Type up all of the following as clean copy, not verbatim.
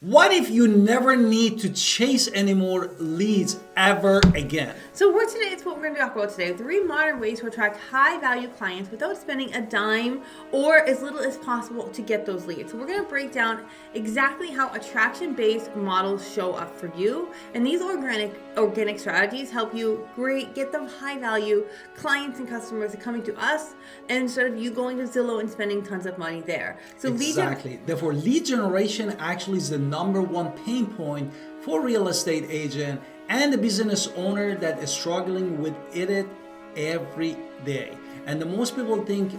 What if you never need to chase any more leads ever again? So it's what we're going to talk about today. 3 modern ways to attract high-value clients without spending a dime or as little as possible to get those leads. So we're going to break down exactly how attraction-based models show up for you. And these organic strategies help you get them high-value clients and customers coming to us instead of you going to Zillow and spending tons of money there. So exactly. Therefore, lead generation actually is the number one pain point for real estate agent and the business owner that is struggling with it every day. And the most people think,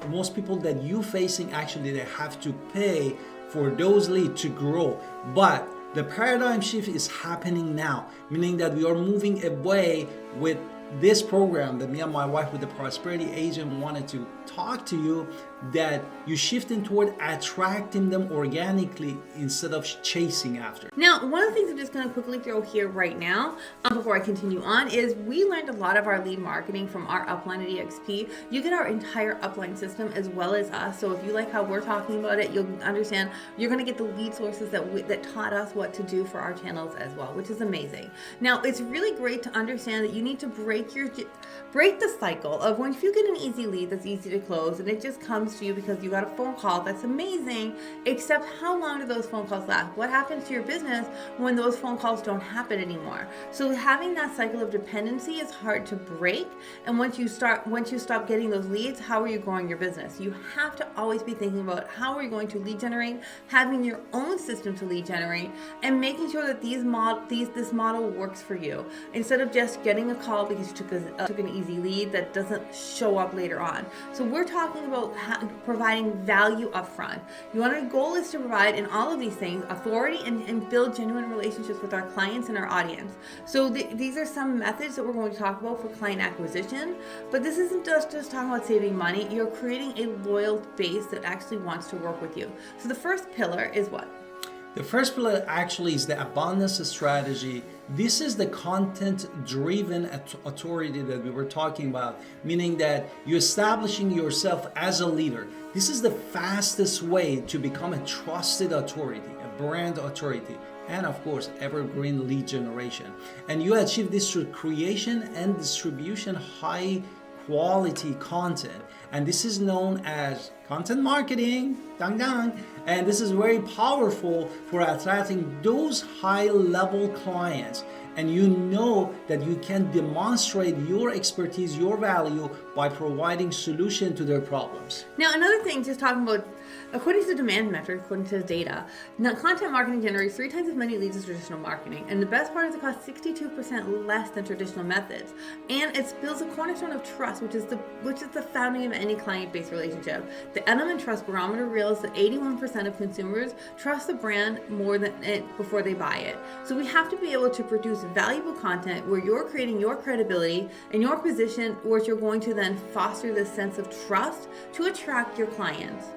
most people that you facing actually they have to pay for those leads to grow. But the paradigm shift is happening now, meaning that we are moving away with this program that me and my wife with the Prosperity Agent wanted to talk to you, that you're shifting toward attracting them organically instead of chasing after. Now, one of the things I'm just going to quickly throw here right now, before I continue on, is we learned a lot of our lead marketing from our upline at EXP. You get our entire upline system as well as us. So if you like how we're talking about it, you'll understand you're going to get the lead sources that taught us what to do for our channels as well, which is amazing. Now, it's really great to understand that you need to break the cycle of when you get an easy lead that's easy to close and it just comes to you because you got a phone call. That's amazing, except how long do those phone calls last? What happens to your business when those phone calls don't happen anymore? So having that cycle of dependency is hard to break. And once you stop getting those leads, how are you growing your business? You have to always be thinking about how are you going to lead generate, having your own system to lead generate, and making sure that this model works for you instead of just getting a call because you took an easy lead that doesn't show up later on. So we're talking about providing value up front. Our goal is to provide in all of these things authority and build genuine relationships with our clients and our audience. So these are some methods that we're going to talk about for client acquisition, but this isn't just talking about saving money. You're creating a loyal base that actually wants to work with you. So the first pillar is what? The first pillar actually is the abundance strategy. This is the content-driven authority that we were talking about, meaning that you're establishing yourself as a leader. This is the fastest way to become a trusted authority, a brand authority, and of course, evergreen lead generation. And you achieve this through creation and distribution high quality content, and this is known as content marketing, dang dang, and this is very powerful for attracting those high level clients. And you know that you can demonstrate your expertise, your value by providing solution to their problems. Now, another thing, just talking about, according to the demand metric, according to the data, now content marketing generates 3 times as many leads as traditional marketing. And the best part is it costs 62% less than traditional methods. And it builds a cornerstone of trust, which is the founding of any client-based relationship. The Element Trust Barometer reveals that 81% of consumers trust the brand more than it before they buy it. So we have to be able to produce valuable content where you're creating your credibility and your position, where you're going to then foster this sense of trust to attract your clients.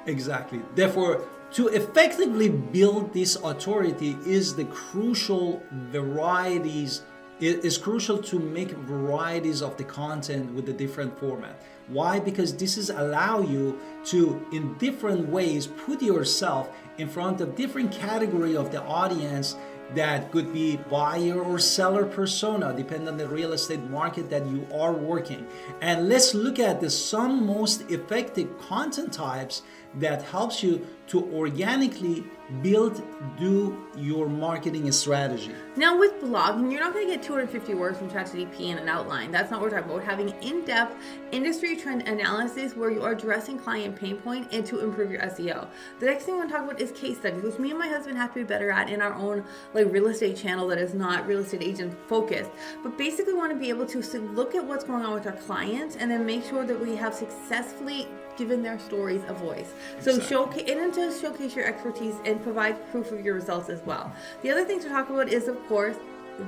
Exactly. Therefore, to effectively build this authority is the crucial varieties. It is crucial to make varieties of the content with the different format. Why? Because this is allow you to, in different ways, put yourself in front of different category of the audience that could be buyer or seller persona, depending on the real estate market that you are working. And let's look at some most effective content types that helps you to organically do your marketing strategy. Now with blogging, you're not going to get 250 words from ChatGPT in an outline. That's not what we're talking about. We're having in-depth industry trend analysis where you are addressing client pain point and to improve your SEO. The next thing we're going to talk about is case studies, which me and my husband have to be better at in our own real estate channel that is not real estate agent focused. But basically we want to be able to look at what's going on with our clients and then make sure that we have successfully given their stories a voice. So showcase your expertise and provide proof of your results as well. The other thing to talk about is, of course,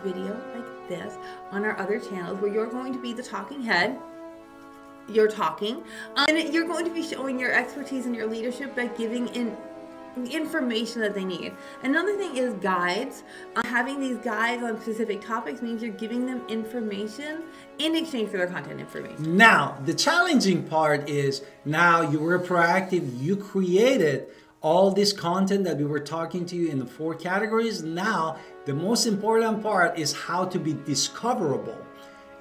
video like this on our other channels where you're going to be the talking head. You're talking, and you're going to be showing your expertise and your leadership by giving information that they need. Another thing is guides. Having these guides on specific topics means you're giving them information in exchange for their content information. Now, the challenging part is now you were proactive, you created all this content that we were talking to you in the 4 categories. Now, the most important part is how to be discoverable.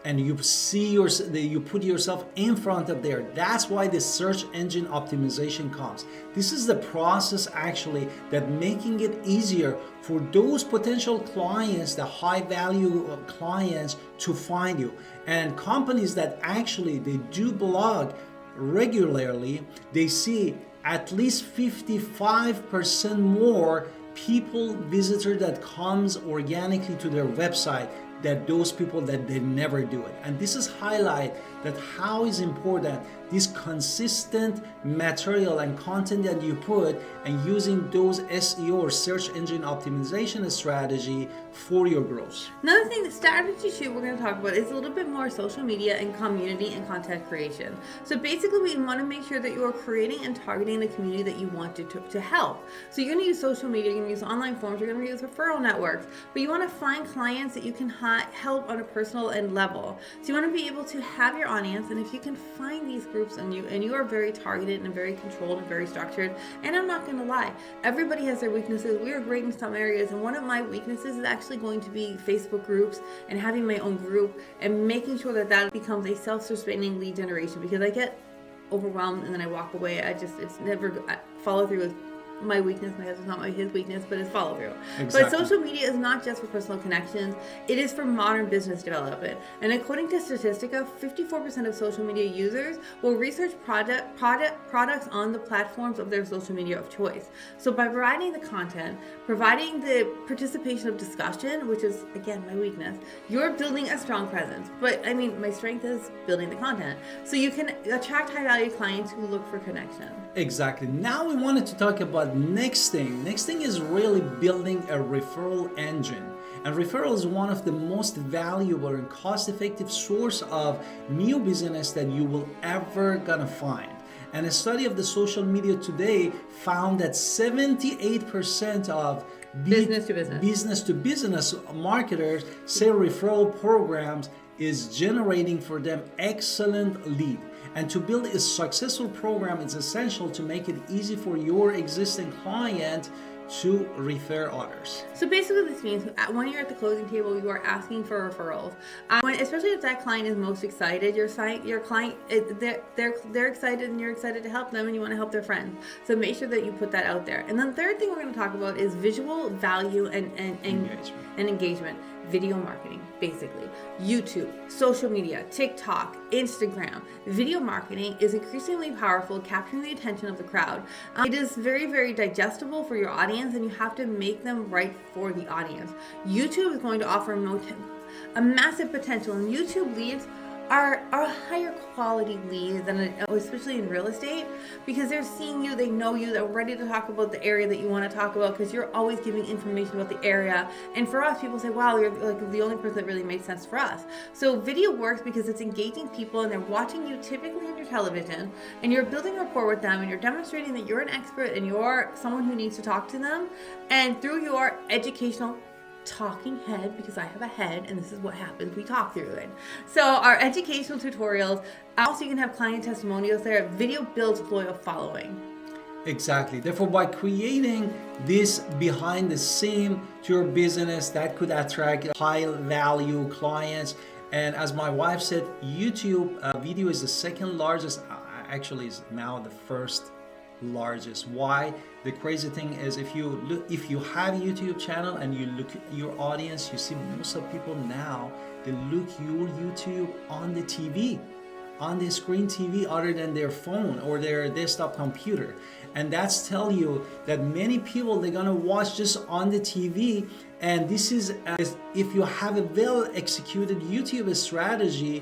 And you put yourself in front of there. That's why the search engine optimization comes. This is the process actually that making it easier for those potential clients, the high value clients, to find you. And companies that actually they do blog regularly, they see at least 55% more visitors that comes organically to their website than those people that they never do it. And this is highlight that how is important this consistent material and content that you put, and using those SEO or search engine optimization strategy for your growth. Another thing, the strategy too we're going to talk about is a little bit more social media and community and content creation. So basically we want to make sure that you are creating and targeting the community that you want to help. So you're going to use social media, you're going to use online forums, you're going to use referral networks, but you want to find clients that you can help on a personal and level. So you want to be able to have your audience, and if you can find these groups and you are very targeted and very controlled and very structured. And I'm not going to lie, everybody has their weaknesses. We are great in some areas, and one of my weaknesses is actually going to be Facebook groups and having my own group and making sure that becomes a self-sustaining lead generation, because I get overwhelmed and then I walk away. It's never follow through with my weakness. My husband's not his weakness, but his follow through. Exactly. But social media is not just for personal connections, it is for modern business development. And according to Statistica, 54% of social media users will research products on the platforms of their social media of choice. So by providing the content, providing the participation of discussion, which is again my weakness, you're building a strong presence. But I mean, my strength is building the content. So you can attract high value clients who look for connection. Exactly. Now we wanted to talk about next thing is really building a referral engine. And referral is one of the most valuable and cost-effective source of new business that you will ever gonna find. And a study of the social media today found that 78% of business to business marketers say referral programs is generating for them excellent lead. And to build a successful program, it's essential to make it easy for your existing client to refer others. So basically this means when you're at the closing table, you are asking for referrals. Especially if that client is most excited, your client, they're excited and you're excited to help them and you want to help their friends. So make sure that you put that out there. And then the third thing we're going to talk about is visual value and engagement. Video marketing, basically. YouTube, social media, TikTok, Instagram. Video marketing is increasingly powerful, capturing the attention of the crowd. It is very, very digestible for your audience, and you have to make them right for the audience. YouTube is going to offer a massive potential, and YouTube leads are higher quality leads than especially in real estate, because they're seeing you, they know you, they're ready to talk about the area that you want to talk about, because you're always giving information about the area. And for us, people say, wow, you're like the only person that really made sense for us. So video works because it's engaging people and they're watching you typically on your television, and you're building rapport with them, and you're demonstrating that you're an expert and you're someone who needs to talk to them. And through your educational talking head, because I have a head and this is what happens, we talk through it. So our educational tutorials, also you can have client testimonials there. Video builds loyal following. Exactly. Therefore, by creating this behind the scene to your business, that could attract high value clients. And as my wife said, YouTube video is the second largest, actually is now the first largest. Why? The crazy thing is, if you have a YouTube channel and you look at your audience, you see most of people now, they look your YouTube on the TV, on the screen TV, other than their phone or their desktop computer. And that's tell you that many people, they're gonna watch just on the TV. And this is, if you have a well executed YouTube strategy,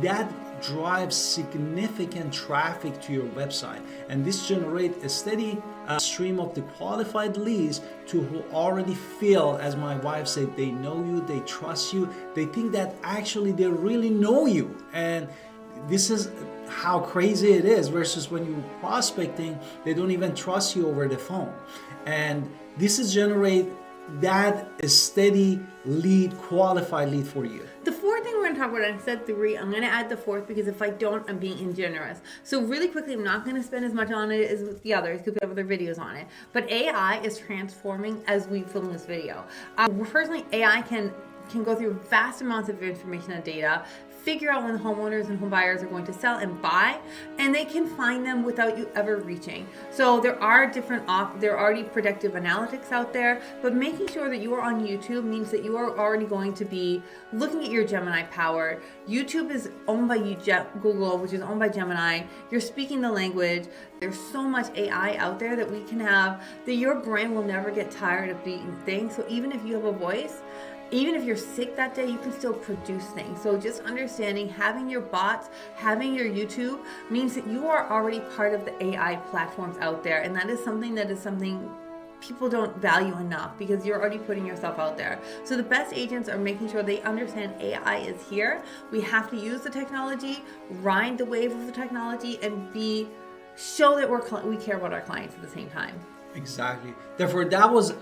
that drives significant traffic to your website, and this generates a steady stream of the qualified leads to who already feel, as my wife said, they know you, they trust you, they think that actually they really know you. And this is how crazy it is, versus when you're prospecting, they don't even trust you over the phone. And this is generate that steady lead, qualified lead for you. The fourth thing we're going going to talk about it. I said 3. I'm going to add the 4th because if I don't, I'm being ingenerous. So really quickly, I'm not going to spend as much on it as with the others because we have other videos on it. But AI is transforming as we film this video. Personally, AI can go through vast amounts of information and data, figure out when the homeowners and home buyers are going to sell and buy, and they can find them without you ever reaching. So there are there are already predictive analytics out there, but making sure that you are on YouTube means that you are already going to be looking at your Gemini power. YouTube is owned by Google, which is owned by Gemini. You're speaking the language. There's so much AI out there that we can have, that your brain will never get tired of being things. So even if you have a voice, even if you're sick that day, you can still produce things. So just understanding, having your bots, having your YouTube means that you are already part of the AI platforms out there. And that is something people don't value enough because you're already putting yourself out there. So the best agents are making sure they understand AI is here. We have to use the technology, ride the wave of the technology, and show that we care about our clients at the same time. Exactly. Therefore, that was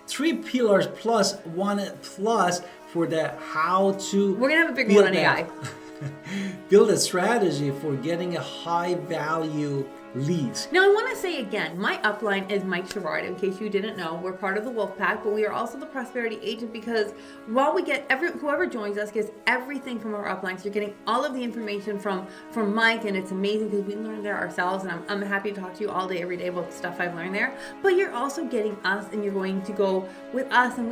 3 pillars plus 1 plus for the how to. We're gonna have a big one on AI. Build a strategy for getting a high value leads. Now I want to say again, my upline is Mike Sherrard. In case you didn't know, we're part of the Wolfpack, but we are also the prosperity agent because while we get whoever joins us gets everything from our uplines. You're getting all of the information from Mike, and it's amazing because we learned there ourselves, and I'm happy to talk to you all day, every day about the stuff I've learned there. But you're also getting us, and you're going to go with us, and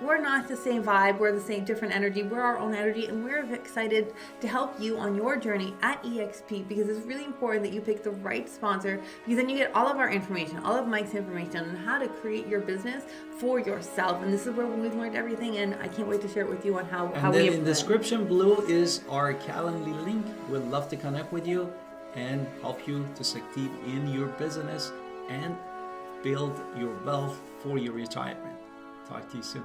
we're not the same vibe, we're the same different energy, we're our own energy, and we're excited to help you on your journey at EXP because it's really important that you pick the right sponsor because then you get all of our information, all of Mike's information on how to create your business for yourself. And this is where we've learned everything, and I can't wait to share it with you on how and we then in description below is our Calendly link. We'd love to connect with you and help you to succeed in your business and build your wealth for your retirement. Talk to you soon.